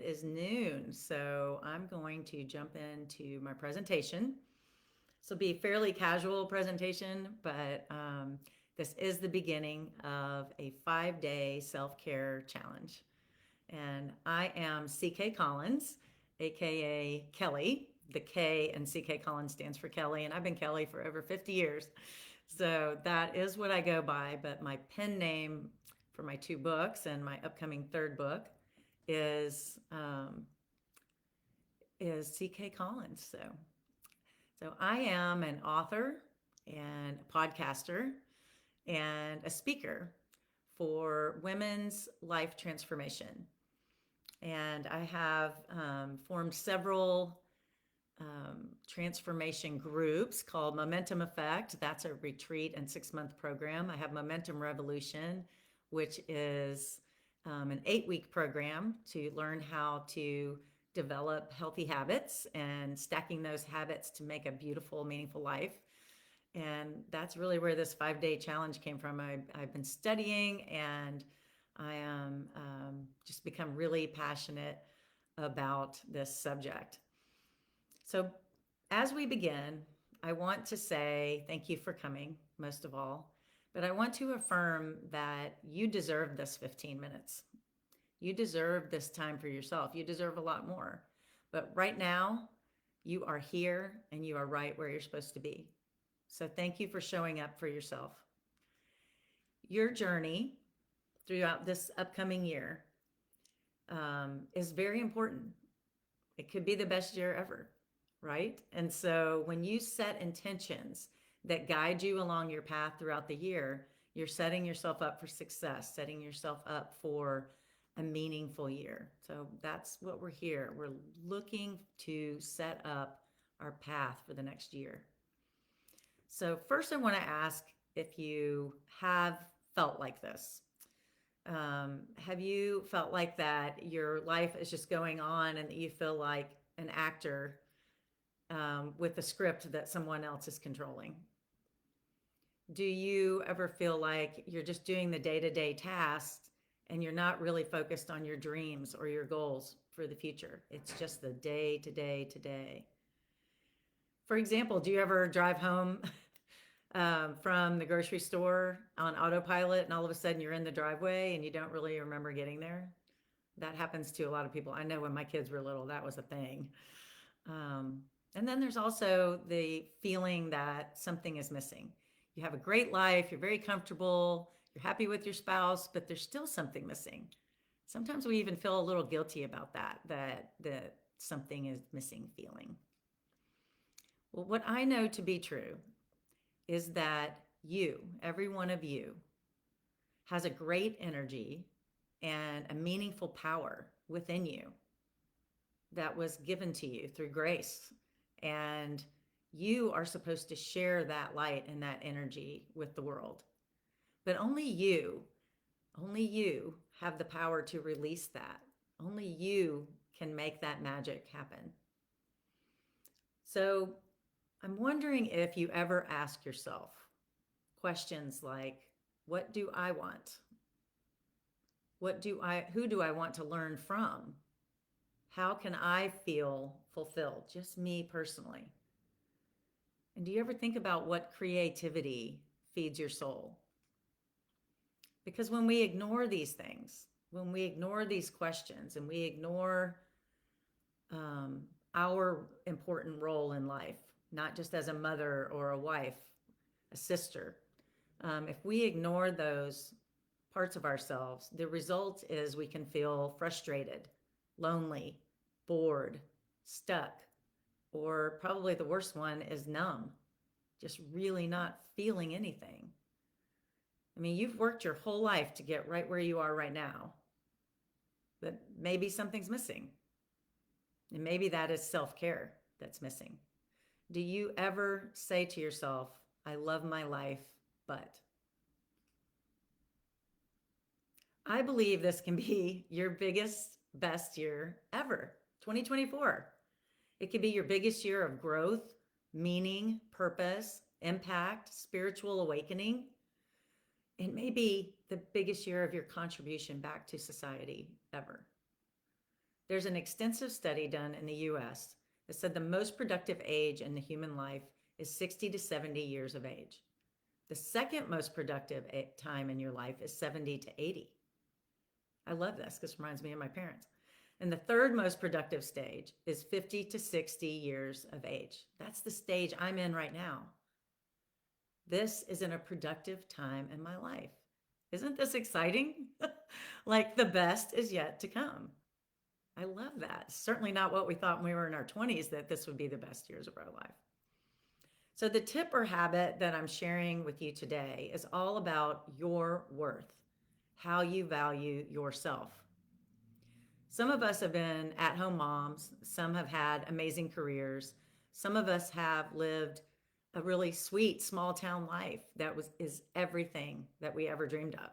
is noon, so I'm going to jump into my presentation. This will be a fairly casual presentation, but this is the beginning of a 5-day self-care challenge. And I am CK Collins, aka Kelly. The K in CK Collins stands for Kelly, and I've been Kelly for over 50 years. So that is what I go by, but my pen name for my two books and my upcoming third book is um, is CK Collins. So I am an author and a podcaster and a speaker for women's life transformation. And I have formed several transformation groups called Momentum Effect. That's a retreat and 6-month program. I have Momentum Revolution, which is an 8-week program to learn how to develop healthy habits and stacking those habits to make a beautiful, meaningful life. And that's really where this 5-day challenge came from. I've been studying and I am just become really passionate about this subject. So, as we begin, I want to say thank you for coming, most of all, but I want to affirm that you deserve this 15 minutes. You deserve this time for yourself. You deserve a lot more. But right now, you are here and you are right where you're supposed to be. So, thank you for showing up for yourself. Your journey throughout this upcoming year is very important. It could be the best year ever, right? And so when you set intentions that guide you along your path throughout the year, you're setting yourself up for success, setting yourself up for a meaningful year. So that's what we're here. We're looking to set up our path for the next year. So, first, I want to ask if you have felt like this. Have you felt like that your life is just going on and that you feel like an actor with a script that someone else is controlling? Do you ever feel like you're just doing the day to day tasks and you're not really focused on your dreams or your goals for the future? It's just the day to day to day. For example, do you ever drive home from the grocery store on autopilot and all of a sudden you're in the driveway and you don't really remember getting there? That happens to a lot of people. I know when my kids were little, that was a thing. Um, and then there's also the feeling that something is missing. You have a great life, you're very comfortable, you're happy with your spouse, but there's still something missing. Sometimes we even feel a little guilty about that something is missing feeling. Well, what I know to be true is that you, every one of you, has a great energy and a meaningful power within you that was given to you through grace. And you are supposed to share that light and that energy with the world. But only you have the power to release that. Only you can make that magic happen. So I'm wondering if you ever ask yourself questions like, what do I want? Who do I want to learn from? How can I feel fulfilled? Just me personally. And do you ever think about what creativity feeds your soul? Because when we ignore these things, when we ignore these questions and we ignore our important role in life, not just as a mother or a wife, a sister, if we ignore those parts of ourselves, the result is we can feel frustrated, lonely, bored, stuck, or probably the worst one is numb, just really not feeling anything. I mean, you've worked your whole life to get right where you are right now, but maybe something's missing. And maybe that is self care that's missing. Do you ever say to yourself, I love my life, but? I believe this can be your biggest, best year ever, 2024. It could be your biggest year of growth, meaning, purpose, impact, spiritual awakening. It may be the biggest year of your contribution back to society ever. There's an extensive study done in the US that said the most productive age in the human life is 60 to 70 years of age. The second most productive time in your life is 70 to 80. I love this because it reminds me of my parents. And the third most productive stage is 50 to 60 years of age. That's the stage I'm in right now. This is in a productive time in my life. Isn't this exciting? Like the best is yet to come. I love that. Certainly not what we thought when we were in our 20s that this would be the best years of our life. So, the tip or habit that I'm sharing with you today is all about your worth, how you value yourself. Some of us have been at home moms, some have had amazing careers, some of us have lived a really sweet small town life that is everything that we ever dreamed of.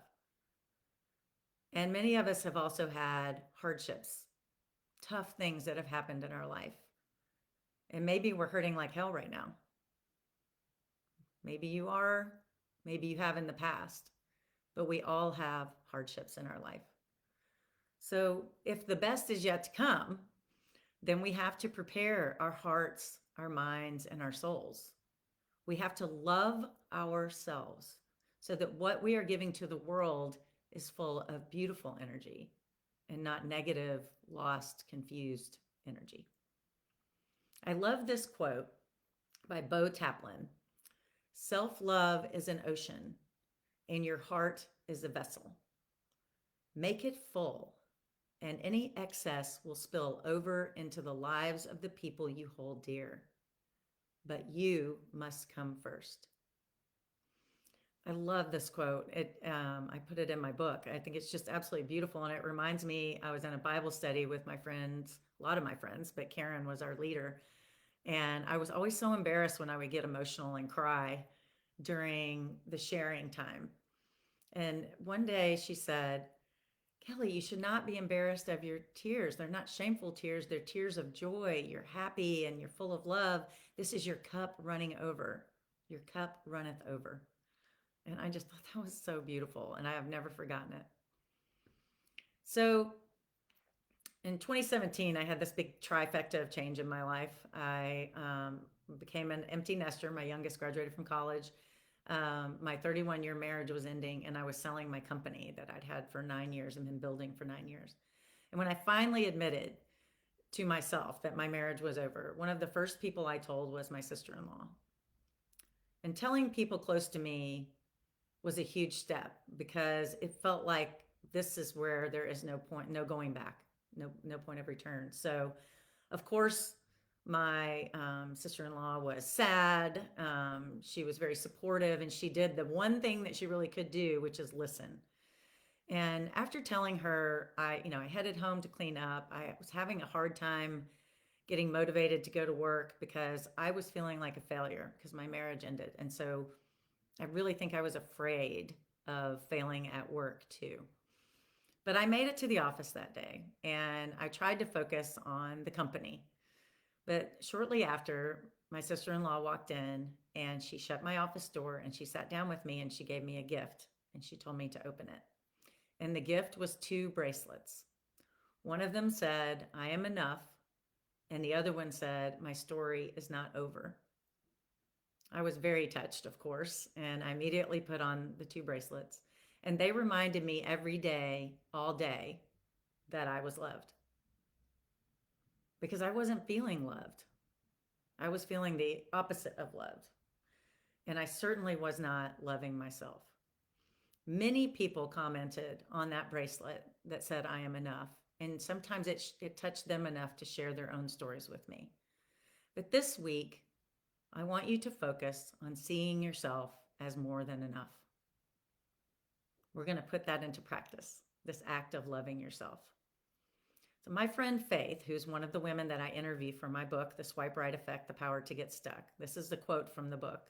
And many of us have also had hardships, tough things that have happened in our life. And maybe we're hurting like hell right now. Maybe you are, maybe you have in the past, but we all have hardships in our life. So if the best is yet to come, then we have to prepare our hearts, our minds, and our souls. We have to love ourselves so that what we are giving to the world is full of beautiful energy and not negative, lost, confused energy. I love this quote by Bo Taplin. Self-love is an ocean, and your heart is a vessel. Make it full, and any excess will spill over into the lives of the people you hold dear. But you must come first. I love this quote. I put it in my book. I think it's just absolutely beautiful, and it reminds me. I was in a Bible study with my friends, a lot of my friends, but Karen was our leader, and I was always so embarrassed when I would get emotional and cry during the sharing time. And one day she said, Kelly, you should not be embarrassed of your tears. They're not shameful tears, they're tears of joy. You're happy and you're full of love. This is your cup running over. Your cup runneth over. And I just thought that was so beautiful, and I have never forgotten it. So in 2017, I had this big trifecta of change in my life. I became an empty nester. My youngest graduated from college. My 31-year marriage was ending, and I was selling my company that I'd had for 9 years and been building for 9 years. And when I finally admitted to myself that my marriage was over, one of the first people I told was my sister-in-law. And telling people close to me was a huge step because it felt like this is where there is no point, no going back, no point of return. So, of course, my sister-in-law was sad. She was very supportive, and she did the one thing that she really could do, which is listen. And after telling her, I headed home to clean up. I was having a hard time getting motivated to go to work because I was feeling like a failure because my marriage ended. And so I really think I was afraid of failing at work too. But I made it to the office that day, and I tried to focus on the company. But shortly after, my sister-in-law walked in, and she shut my office door, and she sat down with me, and she gave me a gift, and she told me to open it. And the gift was 2 bracelets. One of them said, I am enough, and the other one said, my story is not over. I was very touched, of course, and I immediately put on the 2 bracelets. And they reminded me every day, all day, that I was loved. Because I wasn't feeling loved. I was feeling the opposite of loved. And I certainly was not loving myself. Many people commented on that bracelet that said, I am enough. And sometimes it touched them enough to share their own stories with me. But this week, I want you to focus on seeing yourself as more than enough. We're going to put that into practice, this act of loving yourself. So my friend Faith, who's one of the women that I interview for my book, The Swipe Right Effect, The Power to Get Stuck. This is the quote from the book.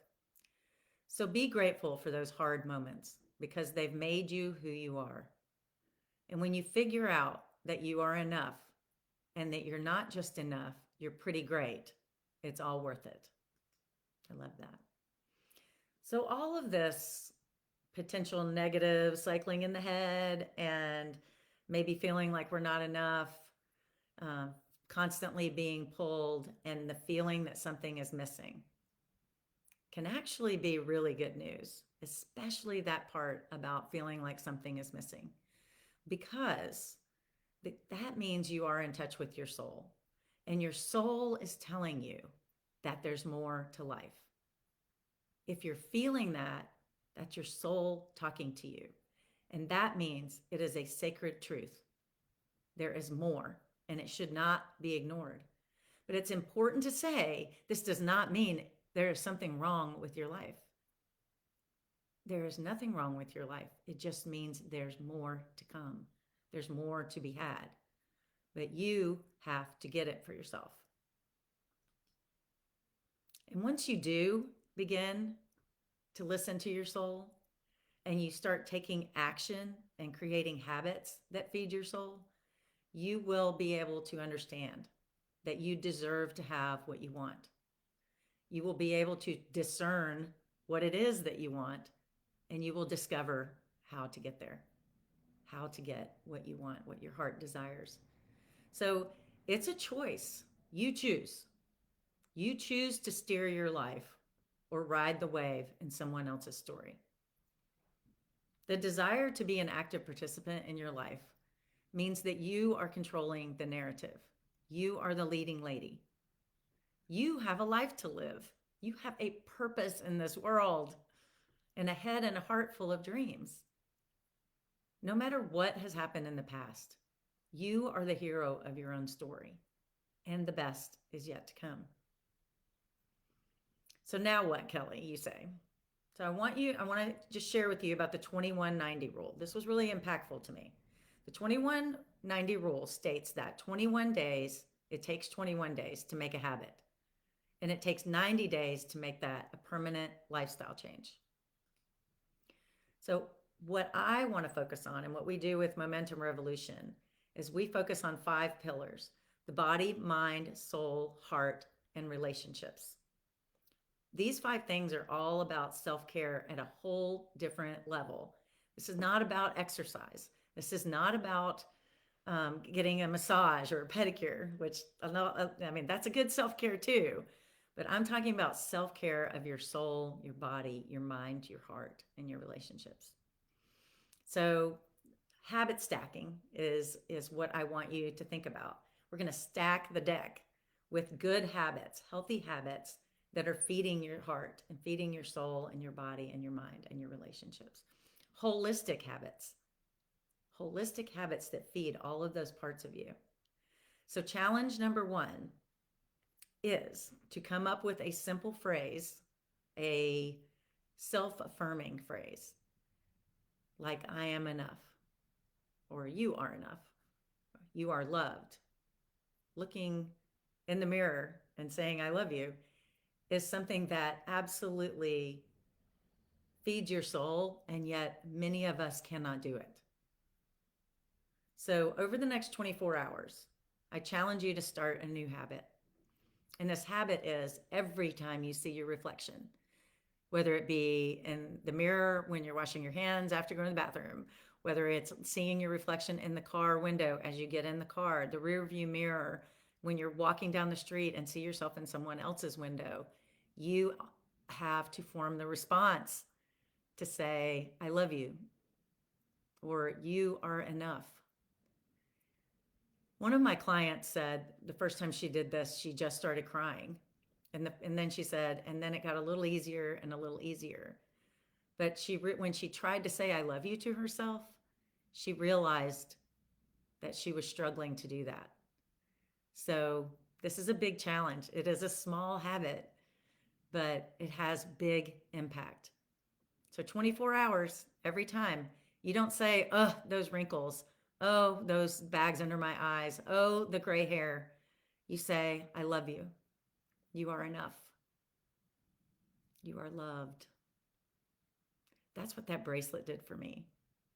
So be grateful for those hard moments because they've made you who you are. And when you figure out that you are enough and that you're not just enough, you're pretty great, it's all worth it. I love that. So all of this potential negative cycling in the head and maybe feeling like we're not enough, uh, constantly being pulled, and the feeling that something is missing can actually be really good news, especially that part about feeling like something is missing, because that means you are in touch with your soul. And your soul is telling you that there's more to life. If you're feeling that, that's your soul talking to you. And that means it is a sacred truth. There is more, and it should not be ignored. But it's important to say this does not mean there is something wrong with your life. There is nothing wrong with your life. It just means there's more to come. There's more to be had. But you have to get it for yourself. And once you do begin to listen to your soul and you start taking action and creating habits that feed your soul, you will be able to understand that you deserve to have what you want. You will be able to discern what it is that you want, and you will discover how to get there, how to get what you want, what your heart desires. So it's a choice. You choose. You choose to steer your life or ride the wave in someone else's story. The desire to be an active participant in your life means that you are controlling the narrative. You are the leading lady. You have a life to live. You have a purpose in this world and a head and a heart full of dreams. No matter what has happened in the past, you are the hero of your own story, and the best is yet to come. So now what, Kelly, you say? So I want to just share with you about the 2190 rule. This was really impactful to me. The 2190 rule states that it takes 21 days to make a habit. And it takes 90 days to make that a permanent lifestyle change. So what I want to focus on and what we do with Momentum Revolution is we focus on 5 pillars: the body, mind, soul, heart, and relationships. These 5 things are all about self-care at a whole different level. This is not about exercise. This is not about getting a massage or a pedicure, which I mean, that's a good self-care too. But I'm talking about self-care of your soul, your body, your mind, your heart, and your relationships. So habit stacking is what I want you to think about. We're going to stack the deck with good habits, healthy habits that are feeding your heart and feeding your soul and your body and your mind and your relationships. Holistic habits that feed all of those parts of you. So challenge number 1 is to come up with a simple phrase, a self-affirming phrase, like I am enough, or you are enough, you are loved. Looking in the mirror and saying I love you is something that absolutely feeds your soul, and yet many of us cannot do it. So over the next 24 hours, I challenge you to start a new habit. And this habit is every time you see your reflection, whether it be in the mirror when you're washing your hands after going to the bathroom, whether it's seeing your reflection in the car window as you get in the car, the rear view mirror, when you're walking down the street and see yourself in someone else's window, you have to form the response to say, I love you, or you are enough. One of my clients said the first time she did this, she just started crying. And then she said, and then it got a little easier and a little easier. But when she tried to say I love you to herself, she realized that she was struggling to do that. So this is a big challenge. It is a small habit, but it has big impact. So 24 hours every time. You don't say, oh, those wrinkles. Oh, those bags under my eyes. Oh, the gray hair. You say, I love you. You are enough. You are loved. That's what that bracelet did for me.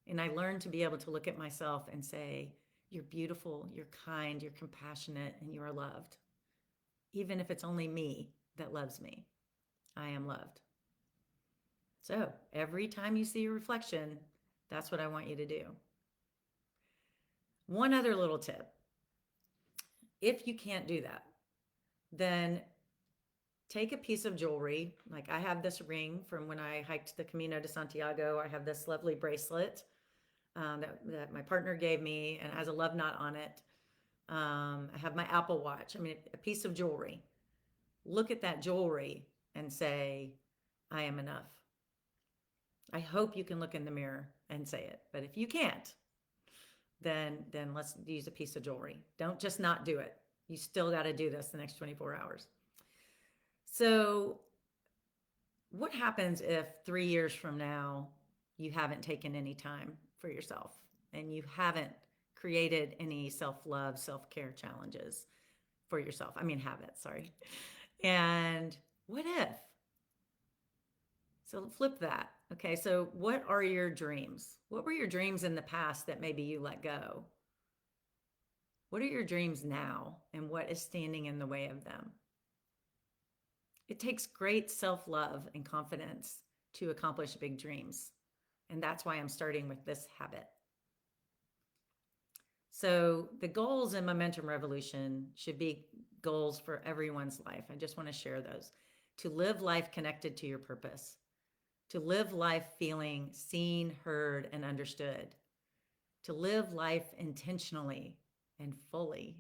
And I learned to be able to look at myself and say, you're beautiful, you're kind, you're compassionate, and you are loved. Even if it's only me that loves me, I am loved. So every time you see your reflection, that's what I want you to do. One other little tip. If you can't do that, then take a piece of jewelry. Like I have this ring from when I hiked the Camino de Santiago. I have this lovely bracelet that my partner gave me and has a love knot on it. I have my Apple Watch. I mean, a piece of jewelry. Look at that jewelry and say, I am enough. I hope you can look in the mirror and say it. But if you can't, then let's use a piece of jewelry. Don't just not do it. You still got to do this the next 24 hours. So, what happens if 3 years from now you haven't taken any time for yourself and you haven't created any self love, self care challenges for yourself? I mean, habits, sorry. And what if? So flip that. Okay, so what are your dreams? What were your dreams in the past that maybe you let go? What are your dreams now, and what is standing in the way of them? It takes great self love and confidence to accomplish big dreams. And that's why I'm starting with this habit. So, the goals in Momentum Revolution should be goals for everyone's life. I just want to share those. To live life connected to your purpose, to live life feeling seen, heard, and understood, to live life intentionally and fully,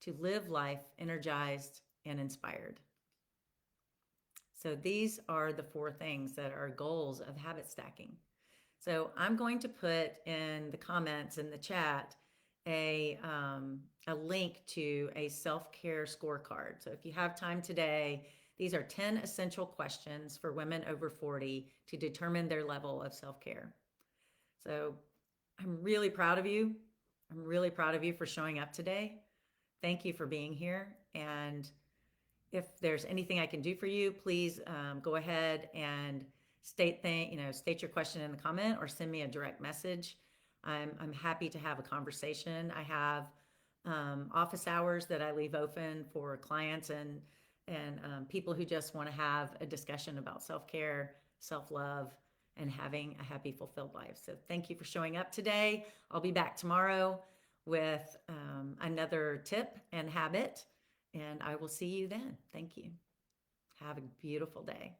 to live life energized and inspired. So these are the 4 things that are goals of habit stacking. So I'm going to put in the comments in the chat a link to a self-care scorecard. So if you have time today, these are 10 essential questions for women over 40 to determine their level of self-care. So I'm really proud of you. I'm really proud of you for showing up today. Thank you for being here. And if there's anything I can do for you, please go ahead and state your question in the comment or send me a direct message. I'm happy to have a conversation. I have office hours that I leave open for clients and people who just want to have a discussion about self-care, self-love, and having a happy, fulfilled life. So thank you for showing up today. I'll be back tomorrow with another tip and habit, and I will see you then. Thank you. Have a beautiful day.